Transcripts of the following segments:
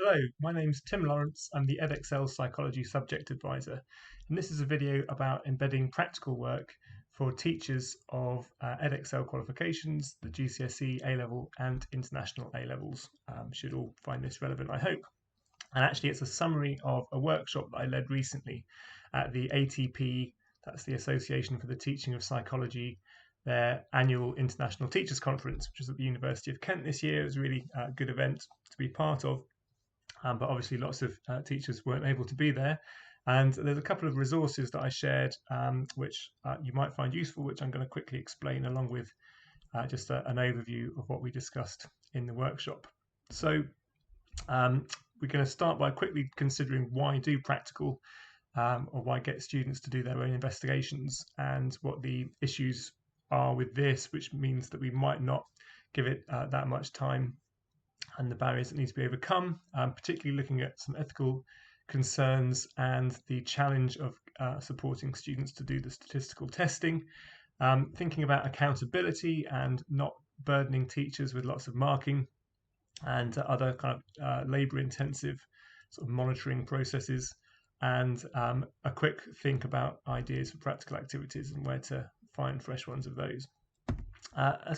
Hello, my name's Tim Lawrence. I'm the Edexcel Psychology Subject Advisor, and this is a video about embedding practical work for teachers of Edexcel qualifications, the GCSE, A-level and international A-levels. Should all find this relevant, I hope. And actually it's a summary of a workshop that I led recently at the ATP, that's the Association for the Teaching of Psychology, their annual International Teachers Conference, which was at the University of Kent this year. It was a really good event to be part of. But obviously lots of teachers weren't able to be there. And there's a couple of resources that I shared which you might find useful, which I'm going to quickly explain along with just an overview of what we discussed in the workshop. So we're going to start by quickly considering why do practical or why get students to do their own investigations and what the issues are with this, which means that we might not give it that much time and the barriers that need to be overcome, particularly looking at some ethical concerns and the challenge of supporting students to do the statistical testing, thinking about accountability and not burdening teachers with lots of marking and other kind of labour-intensive sort of monitoring processes, and a quick think about ideas for practical activities and where to find fresh ones of those. I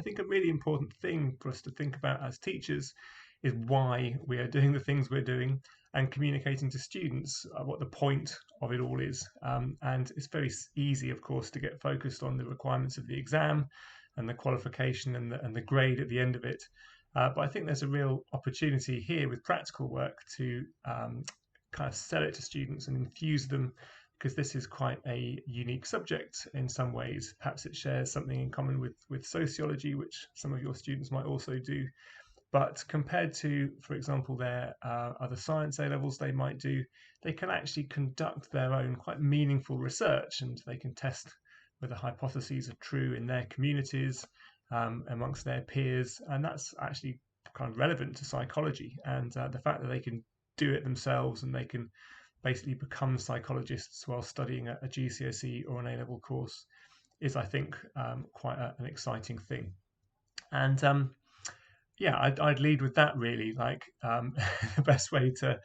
think a really important thing for us to think about as teachers is why we are doing the things we're doing and communicating to students what the point of it all is. And it's very easy, of course, to get focused on the requirements of the exam and the qualification and the grade at the end of it. But I think there's a real opportunity here with practical work to kind of sell it to students and infuse them, because this is quite a unique subject in some ways. Perhaps it shares something in common with sociology, which some of your students might also do. But compared to, for example, their other science A-levels they might do, they can actually conduct their own quite meaningful research, and they can test whether hypotheses are true in their communities, amongst their peers. And that's actually kind of relevant to psychology. And the fact that they can do it themselves and they can basically become psychologists while studying a GCSE or an A-level course is, I think, quite an exciting thing. And yeah, I'd lead with that really. Like the best way to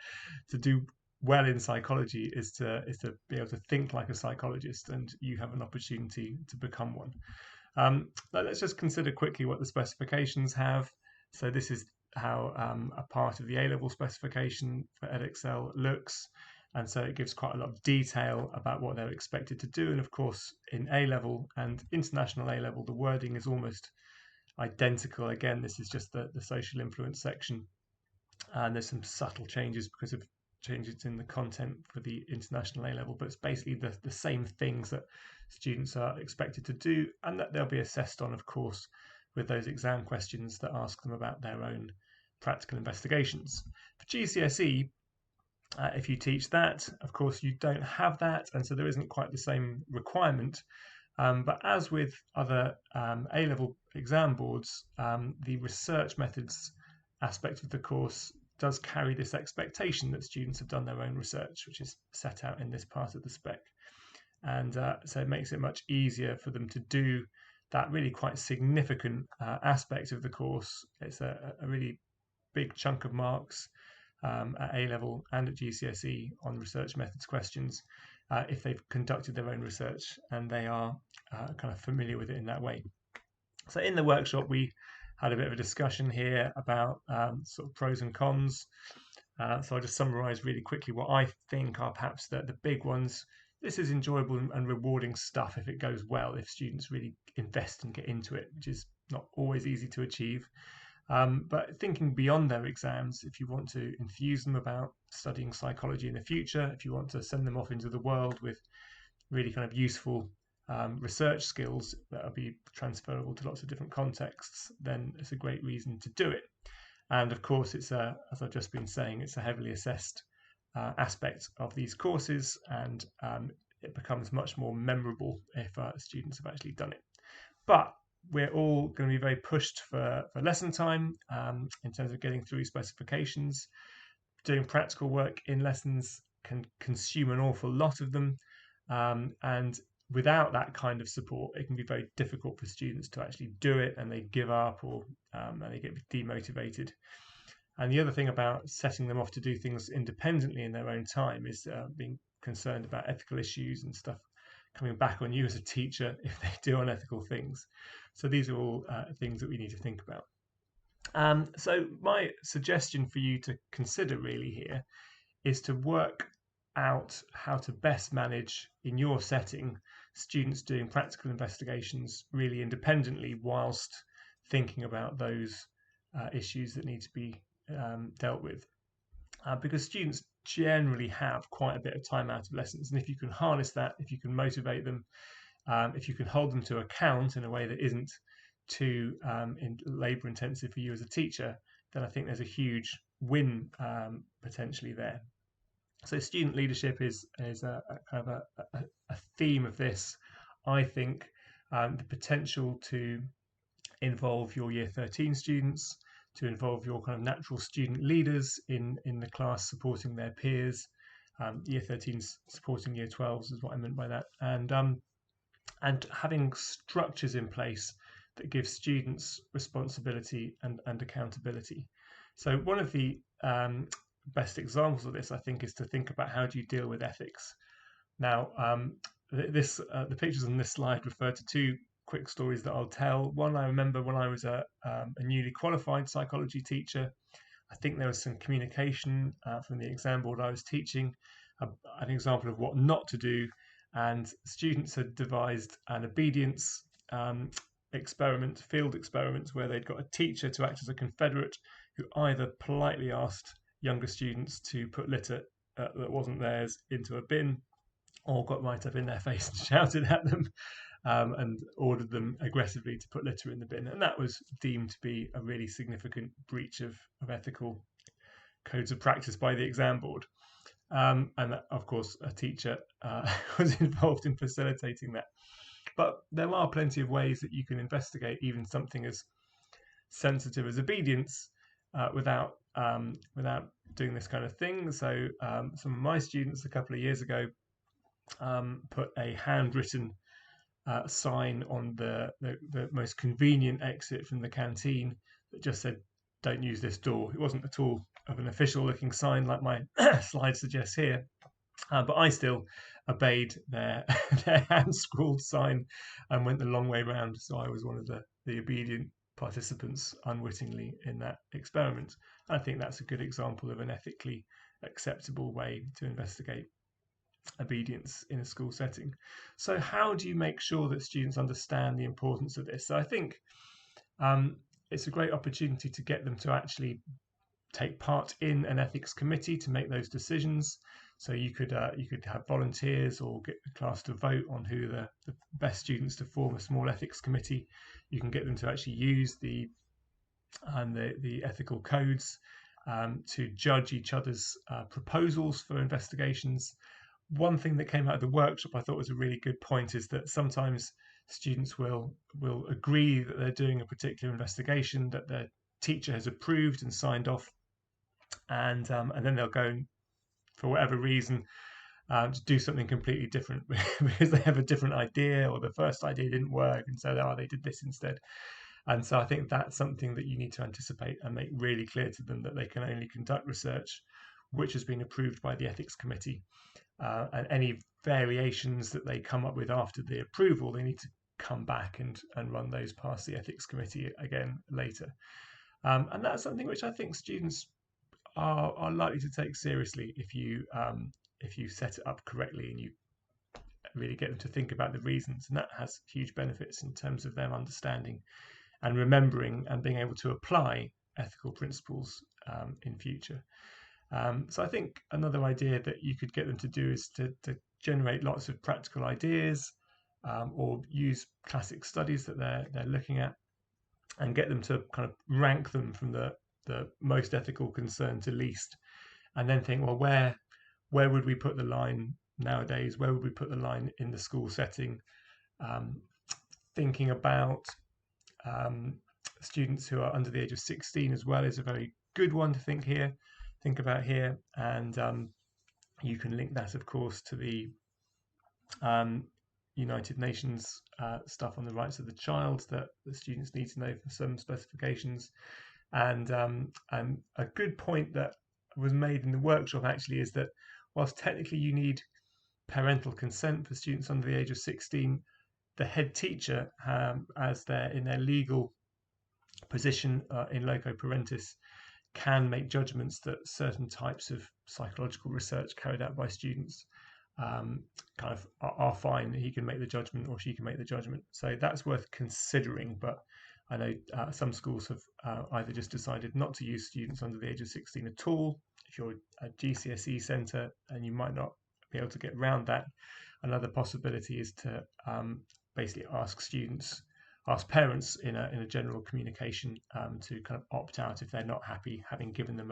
do well in psychology is to be able to think like a psychologist, and you have an opportunity to become one. Let's just consider quickly what the specifications have. So this is how a part of the A-level specification for Edexcel looks. And so it gives quite a lot of detail about what they're expected to do. And of course, in A-level and international A-level, the wording is almost identical. Again, this is just the social influence section. And there's some subtle changes because of changes in the content for the international A-level, but it's basically the same things that students are expected to do, and that they'll be assessed on, of course, with those exam questions that ask them about their own practical investigations. For GCSE, if you teach that, of course, you don't have that, and so there isn't quite the same requirement. But as with other A-level exam boards, the research methods aspect of the course does carry this expectation that students have done their own research, which is set out in this part of the spec. And so it makes it much easier for them to do that really quite significant aspect of the course. It's a really big chunk of marks at A-level and at GCSE on research methods questions if they've conducted their own research and they are kind of familiar with it in that way. So in the workshop we had a bit of a discussion here about sort of pros and cons. So I'll just summarise really quickly what I think are perhaps the big ones. This is enjoyable and rewarding stuff if it goes well, if students really invest and get into it, which is not always easy to achieve. But thinking beyond their exams, if you want to infuse them about studying psychology in the future, if you want to send them off into the world with really kind of useful research skills that will be transferable to lots of different contexts, then it's a great reason to do it. And of course, it's as I've just been saying, it's a heavily assessed aspect of these courses, and it becomes much more memorable if students have actually done it. But we're all going to be very pushed for lesson time in terms of getting through specifications. Doing practical work in lessons can consume an awful lot of them, and without that kind of support, it can be very difficult for students to actually do it, and they give up or and they get demotivated. And the other thing about setting them off to do things independently in their own time is being concerned about ethical issues and stuff coming back on you as a teacher if they do unethical things. So these are all things that we need to think about. So my suggestion for you to consider really here is to work out how to best manage in your setting students doing practical investigations really independently whilst thinking about those issues that need to be dealt with. Because students generally have quite a bit of time out of lessons, and if you can harness that, if you can motivate them, if you can hold them to account in a way that isn't too labour intensive for you as a teacher, then I think there's a huge win potentially there. So student leadership is a kind of a theme of this. I think the potential to involve your year 13 students, to involve your kind of natural student leaders in the class supporting their peers. Year 13s supporting year 12s is what I meant by that. And having structures in place that give students responsibility and accountability. So one of the best examples of this, I think, is to think about how do you deal with ethics. Now, the pictures on this slide refer to two quick stories that I'll tell. One I remember when I was a newly qualified psychology teacher. I think there was some communication from the exam board I was teaching, an example of what not to do, and students had devised an obedience field experiment, where they'd got a teacher to act as a confederate who either politely asked younger students to put litter that wasn't theirs into a bin, or got right up in their face and shouted at them and ordered them aggressively to put litter in the bin. And that was deemed to be a really significant breach of ethical codes of practice by the exam board. And of course, a teacher was involved in facilitating that. But there are plenty of ways that you can investigate even something as sensitive as obedience without doing this kind of thing. So some of my students a couple of years ago put a handwritten sign on the most convenient exit from the canteen that just said, "Don't use this door." It wasn't at all of an official looking sign like my slide suggests here, but I still obeyed their hand scrawled sign and went the long way round. So I was one of the obedient participants unwittingly in that experiment. I think that's a good example of an ethically acceptable way to investigate obedience in a school setting. So how do you make sure that students understand the importance of this? So I think it's a great opportunity to get them to actually take part in an ethics committee to make those decisions. So you could have volunteers or get the class to vote on who the best students to form a small ethics committee. You can get them to actually use the ethical codes to judge each other's proposals for investigations. One thing that came out of the workshop I thought was a really good point is that sometimes students will agree that they're doing a particular investigation that their teacher has approved and signed off, and then they'll go for whatever reason to do something completely different because they have a different idea, or the first idea didn't work, and so they did this instead. And so I think that's something that you need to anticipate and make really clear to them, that they can only conduct research which has been approved by the ethics committee. And any variations that they come up with after the approval, they need to come back and run those past the ethics committee again later. And that's something which I think students are likely to take seriously if you set it up correctly and you really get them to think about the reasons. And that has huge benefits in terms of them understanding and remembering and being able to apply ethical principles in future. So I think another idea that you could get them to do is to generate lots of practical ideas, or use classic studies that they're looking at, and get them to kind of rank them from the most ethical concern to least, and then think, well, where would we put the line nowadays? Where would we put the line in the school setting? Thinking about students who are under the age of 16 as well is a very good one to think about here, and you can link that, of course, to the United Nations stuff on the rights of the child that the students need to know for some specifications. And a good point that was made in the workshop actually is that whilst technically you need parental consent for students under the age of 16, the head teacher, as they're in their legal position in loco parentis, can make judgments that certain types of psychological research carried out by students kind of are fine. He can make the judgment or she can make the judgment. So that's worth considering. But I know some schools have either just decided not to use students under the age of 16 at all. If you're a GCSE centre, and you might not be able to get around that, another possibility is to basically ask parents in a general communication to kind of opt out if they're not happy, having given them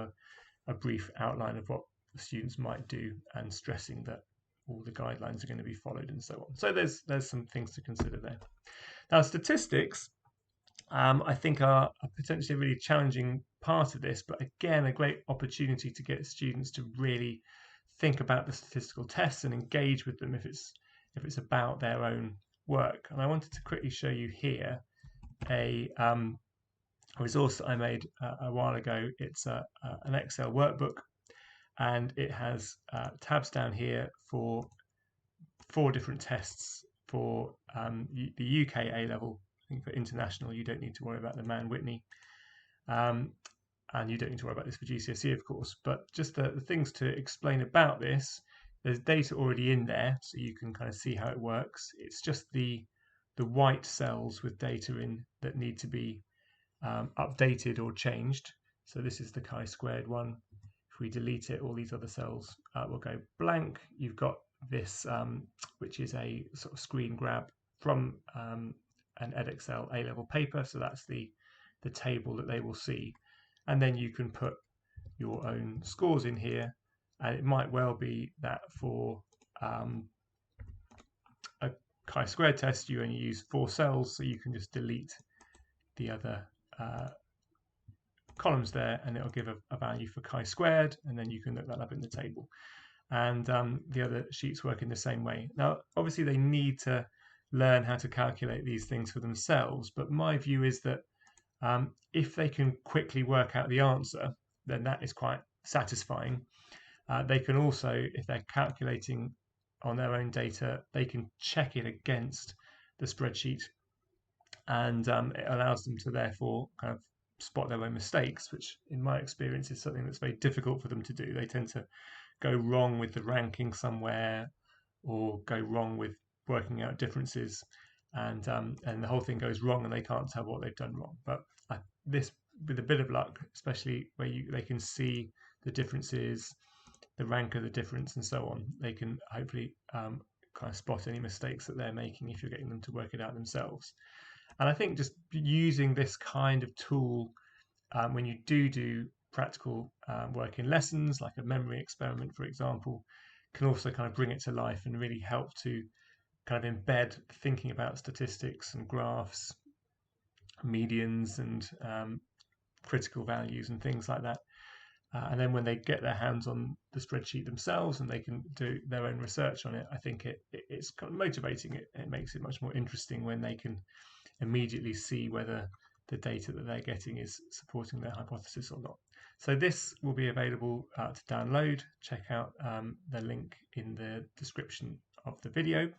a brief outline of what the students might do and stressing that all the guidelines are going to be followed and so on. So there's some things to consider there. Now, statistics, I think are potentially a really challenging part of this, but again, a great opportunity to get students to really think about the statistical tests and engage with them if it's about their own work. And I wanted to quickly show you here a resource that I made a while ago. It's an Excel workbook, and it has tabs down here for 4 different tests for the UK A level. I think for international, you don't need to worry about the Man Whitney, and you don't need to worry about this for GCSE, of course. But just the things to explain about this, there's data already in there, so you can kind of see how it works. It's just the white cells with data in that need to be updated or changed. So this is the chi-squared one. If we delete it, all these other cells will go blank. You've got this, which is a sort of screen grab from an Edexcel A-level paper. So that's the table that they will see. And then you can put your own scores in here. And it might well be that for a chi-squared test, you only use 4 cells, so you can just delete the other columns there, and it'll give a value for chi-squared, and then you can look that up in the table. And the other sheets work in the same way. Now, obviously, they need to learn how to calculate these things for themselves, but my view is that if they can quickly work out the answer, then that is quite satisfying. They can also, if they're calculating on their own data, they can check it against the spreadsheet, and it allows them to therefore kind of spot their own mistakes, which in my experience is something that's very difficult for them to do. They tend to go wrong with the ranking somewhere, or go wrong with working out differences, and the whole thing goes wrong and they can't tell what they've done wrong. But this, with a bit of luck, especially where they can see the differences, the rank of the difference and so on, they can hopefully kind of spot any mistakes that they're making if you're getting them to work it out themselves. And I think just using this kind of tool when you do practical work in lessons, like a memory experiment, for example, can also kind of bring it to life and really help to kind of embed thinking about statistics and graphs, medians and critical values and things like that. And then when they get their hands on the spreadsheet themselves and they can do their own research on it, I think it's kind of motivating. It makes it much more interesting when they can immediately see whether the data that they're getting is supporting their hypothesis or not. So this will be available to download. Check out the link in the description of the video.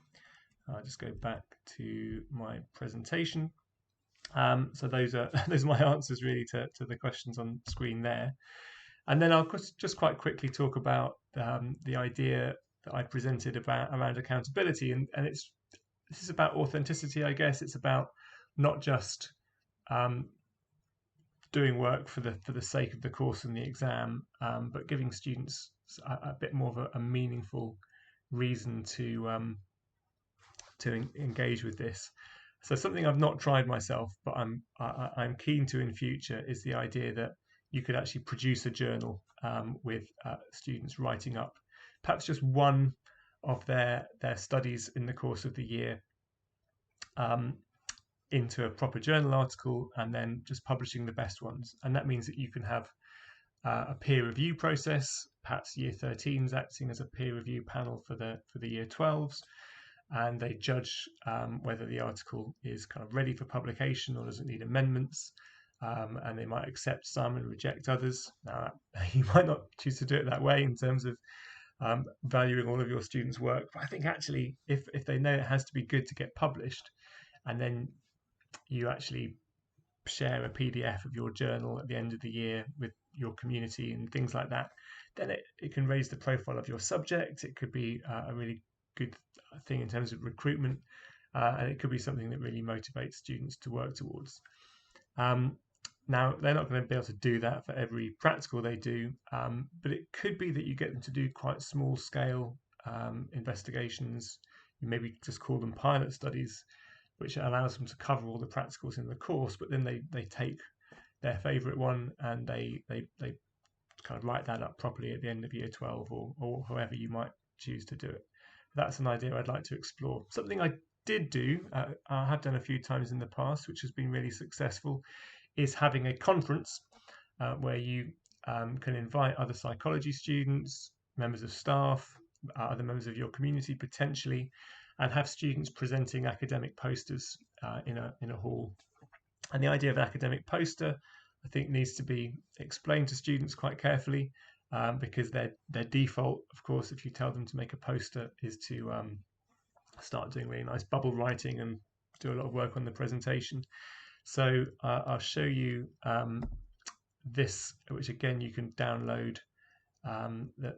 I'll just go back to my presentation. So those are my answers really to the questions on screen there. And then I'll just quite quickly talk about the idea that I presented around accountability, and this is about authenticity, I guess. It's about not just doing work for the sake of the course and the exam, but giving students a bit more of a meaningful reason to engage with this. So something I've not tried myself, but I'm keen to in future, is the idea that you could actually produce a journal with students writing up perhaps just one of their studies in the course of the year into a proper journal article, and then just publishing the best ones. And that means that you can have a peer review process, perhaps year 13s acting as a peer review panel for the year 12s, and they judge whether the article is kind of ready for publication or does it need amendments. and they might accept some and reject others. Now, you might not choose to do it that way in terms of valuing all of your students' work, but I think actually if they know it has to be good to get published, and then you actually share a PDF of your journal at the end of the year with your community and things like that, then it can raise the profile of your subject. It could be a really good thing in terms of recruitment, and it could be something that really motivates students to work towards. Now, they're not going to be able to do that for every practical they do, but it could be that you get them to do quite small scale investigations. You maybe just call them pilot studies, which allows them to cover all the practicals in the course, but then they take their favourite one and they kind of write that up properly at the end of year 12 or however you might choose to do it. That's an idea I'd like to explore. Something I did do, I have done a few times in the past, which has been really successful, is having a conference where you can invite other psychology students, members of staff, other members of your community potentially, and have students presenting academic posters in a hall. And the idea of an academic poster, I think, needs to be explained to students quite carefully, because their default, of course, if you tell them to make a poster, is to start doing really nice bubble writing and do a lot of work on the presentation. So I'll show you this, which again you can download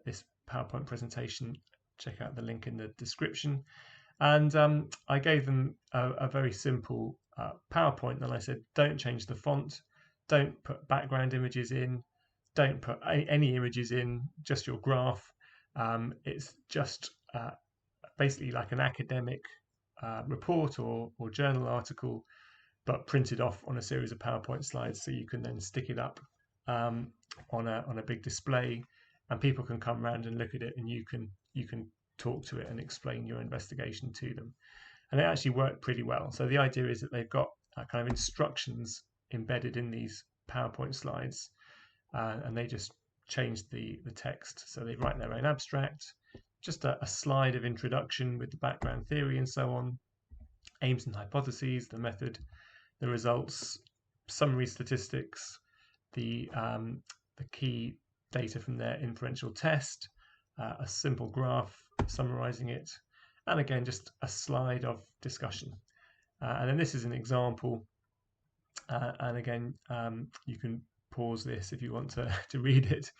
this PowerPoint presentation. Check out the link in the description. And I gave them a very simple PowerPoint, and I said, don't change the font, don't put background images in, don't put any images in, just your graph. It's just basically like an academic report or journal article, but printed off on a series of PowerPoint slides, so you can then stick it up on a big display, and people can come around and look at it, and you can talk to it and explain your investigation to them. And it actually worked pretty well. So the idea is that they've got kind of instructions embedded in these PowerPoint slides, and they just change the text. So they write their own abstract, just a slide of introduction with the background theory and so on, aims and hypotheses, the method, the results, summary statistics, the key data from their inferential test, a simple graph summarizing it, and again just a slide of discussion. And then this is an example, and again you can pause this if you want to read it.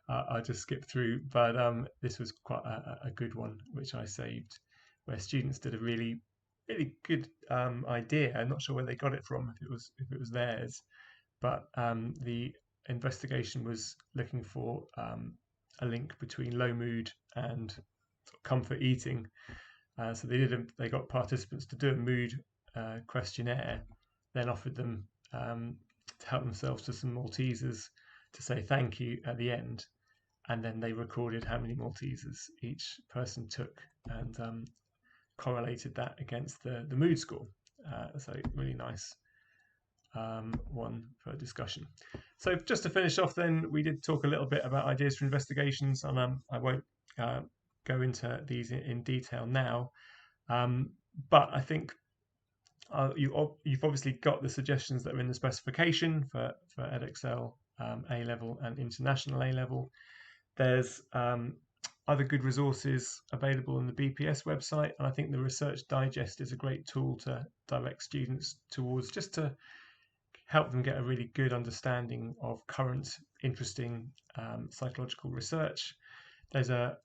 I'll just skip through, but this was quite a good one which I saved, where students did a really good idea. I'm not sure where they got it from, if it was theirs, but the investigation was looking for a link between low mood and comfort eating. So they got participants to do a mood questionnaire, then offered them to help themselves to some Maltesers to say thank you at the end, and then they recorded how many Maltesers each person took and correlated that against the mood score. So really nice one for discussion. So just to finish off then, we did talk a little bit about ideas for investigations, and I won't go into these in detail now, but I think you've obviously got the suggestions that are in the specification for Edexcel A-level and international A-level. There's other good resources available on the BPS website, and I think the Research Digest is a great tool to direct students towards, just to help them get a really good understanding of current interesting psychological research. There's a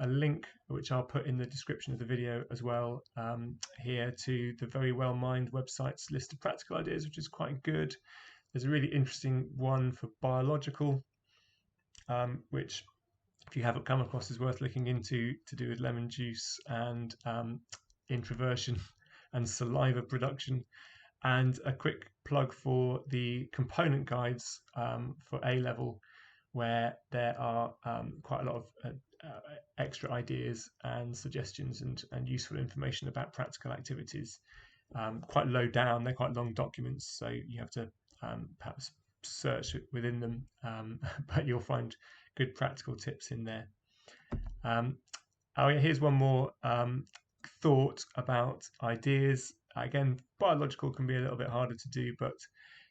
link which I'll put in the description of the video as well, here, to the Very Well Mind website's list of practical ideas, which is quite good. There's a really interesting one for biological, which, if you haven't come across, is worth looking into, to do with lemon juice and introversion and saliva production. And a quick plug for the component guides for A-level, where there are quite a lot of extra ideas and suggestions and useful information about practical activities. Quite low down, they're quite long documents, so you have to perhaps search within them, but you'll find good practical tips in there. Oh yeah, here's one more thought about ideas. Again, biological can be a little bit harder to do, but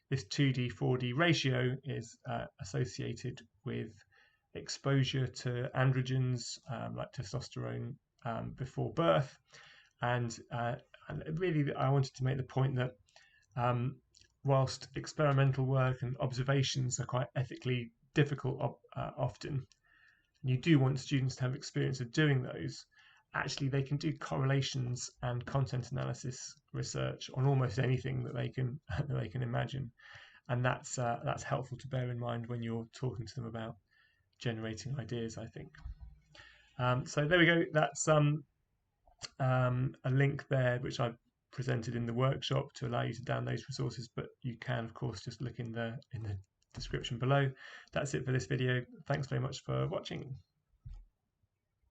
this 2D 4D ratio is associated with exposure to androgens like testosterone before birth, and really I wanted to make the point that whilst experimental work and observations are quite ethically difficult often, and you do want students to have experience of doing those, actually they can do correlations and content analysis research on almost anything that they can that they can imagine, and that's helpful to bear in mind when you're talking to them about generating ideas, I think. So there we go. That's a link there which I presented in the workshop to allow you to download those resources, but you can of course just look in the description below. That's it for this video. Thanks very much for watching.